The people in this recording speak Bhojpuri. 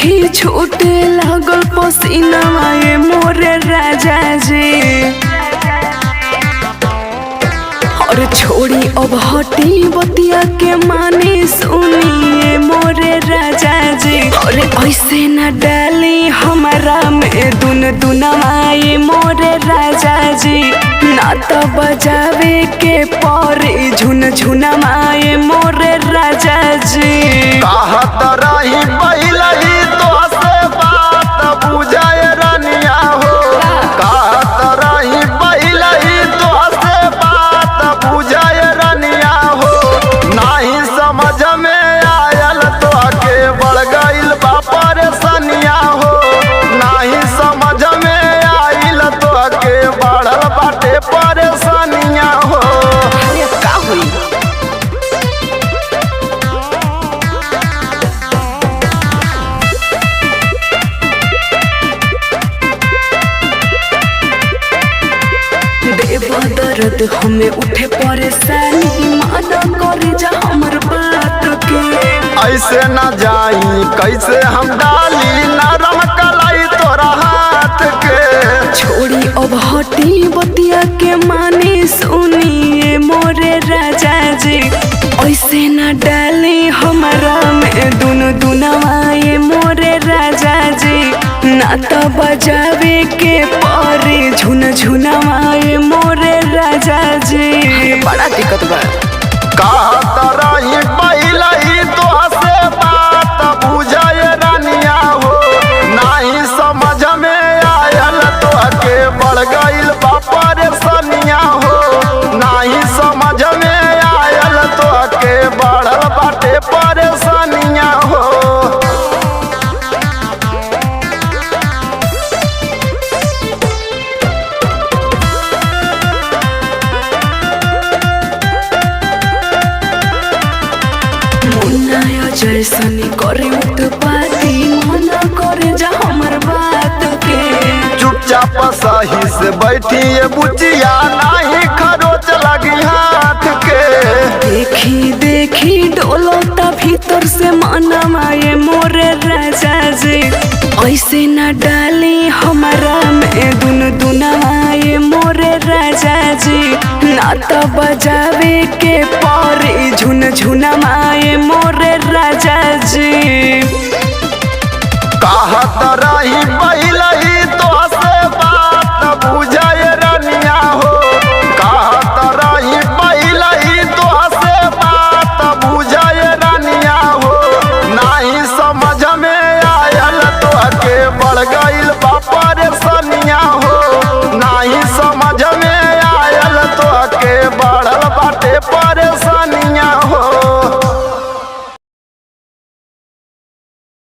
देखी छूटे लागल पसीना ये मोरे राजा जी। और छोड़ी अब हटी बतिया के माने सुनिए मोरे राजा जी। और ऐसे न डाली हमारा में दुन आए मोरे राजा जी। ना तो बजावे के पौरे झुन आए मोरे राजा जी। कहत रही पहले तो से बात बुझाए रनिया हो। कहत रही पहले तो से बात बुझाए रनिया हो। नहीं समझ में आयल तो के बढ़ गइल बा परेशानिया हो। नहीं समझ में आइल तो के बढ़ल बाटे परेशानिया हो। का हुई दर्द हमें उठे परेशानी माना करे जा हमर बात के। ऐसे न जाई कैसे हम डाली नरम कलाई तोरा हाथ के। छोड़ी अब हटी बतिया के माने सुनिए मोरे राजा जी। ऐसे न डाली हमारा में दुन आए मोरे राजा जी। ना तो बजावे के परे झुन आए मोरे राजा जी। बड़ा दिक्कत बा। कहत रही पहले तो से बात बुझाए रनिया हो। नहीं समझ में आयल तो के बढ़ गइल बा परेशानिया हो। नहीं समझ में आयल तो के बढ़ल बाटे परेशानिया हो। जैसनी करे उत्पाती मना करे जा हमर बात के। चुपचाप सही से बैठिए बुचिया नहीं खरोच लगी हाथ के। देखी डोलता भीतर से मना माये मोरे राजा जी। ऐसे न डाली हमारा में दुन आए मोरे राजा जी। ना तो बजावे के परे झुन